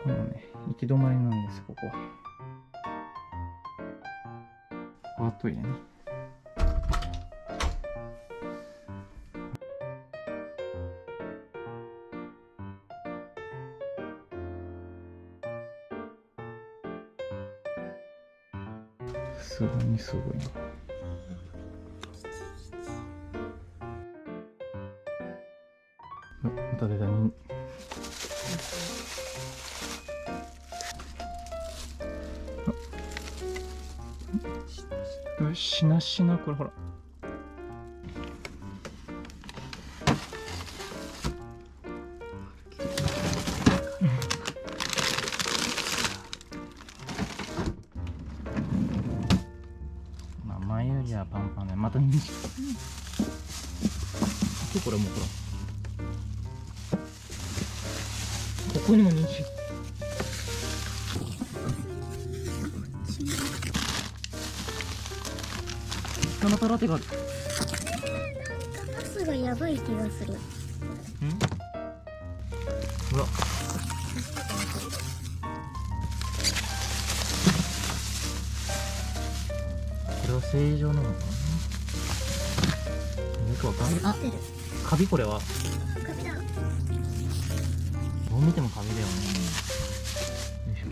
もうね、行き止まりなんです、ここは。バートイレね。さすがにすごいな。また出たに。しなしな、これほら。まあ前よりはパンパンで、また虹。これもうほら。ここにも虹。またラテがある。なんかパスがやばい気がする。ほら。これは正常なのかな。よくわかんない。あ、カビ、これは。カビだ。どう見てもカビだよね。よいしょ。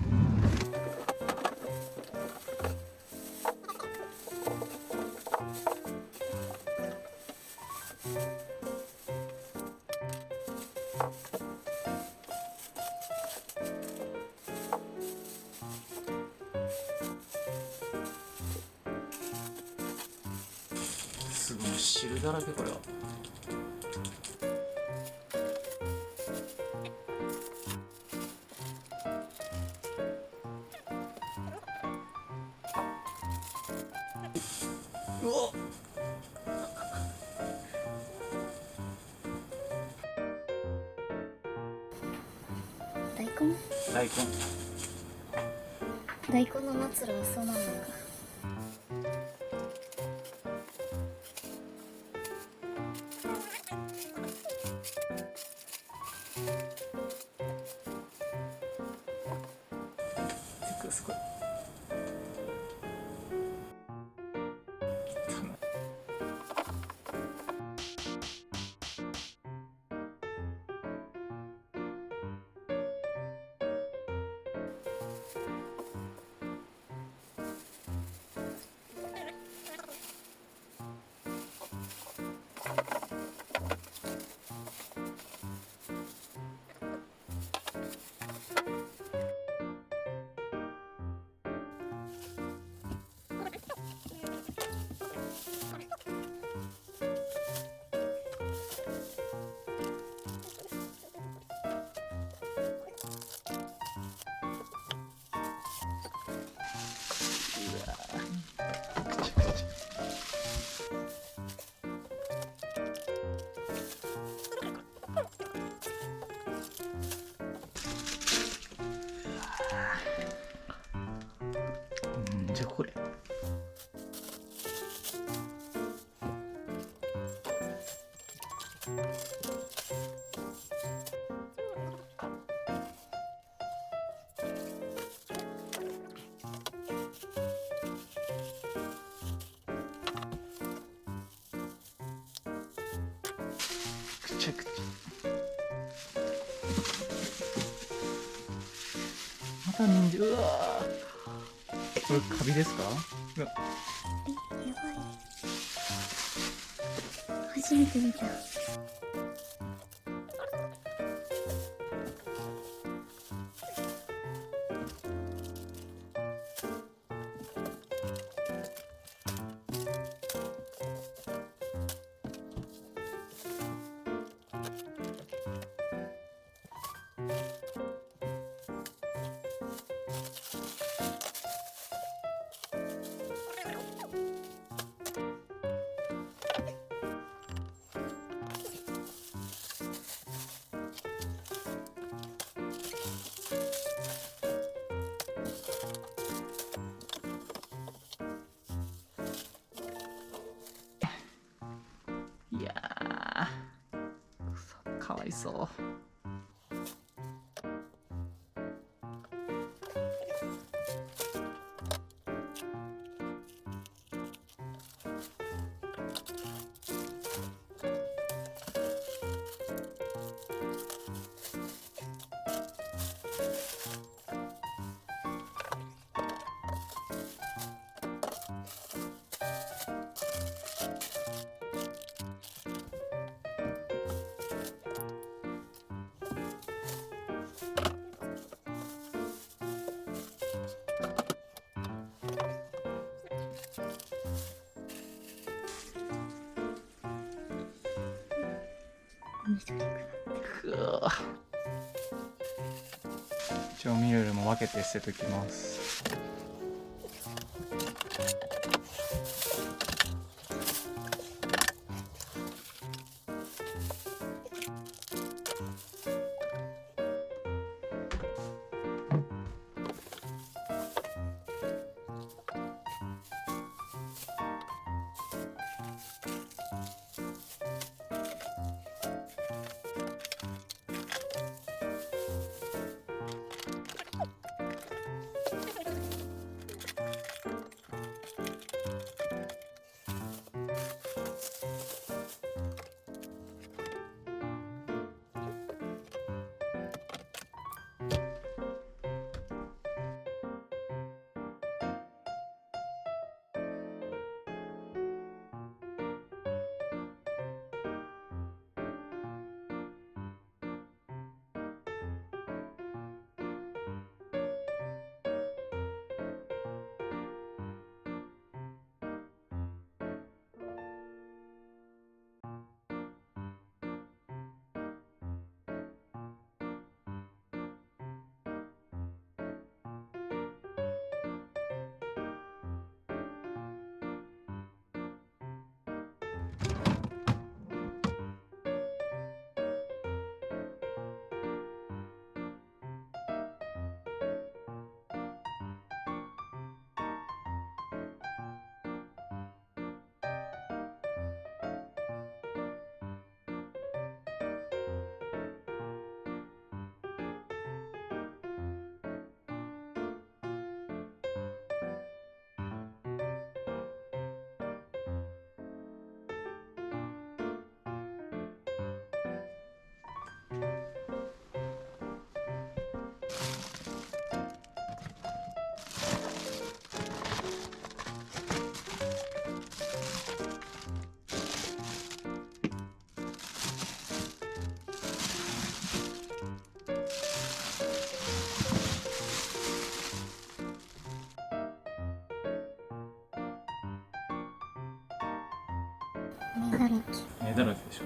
すごい汁だらけ、これは。うわっ。大根の末路はそうなのか。すごい。じゃこれ。ちゃくちゃ。また人参。うわー、これカビですか？うわ、やばい。初めて見た。いやー、かわいそう。くわ、調味料も分けて捨てときます。目だらけ。目だらけでしょ。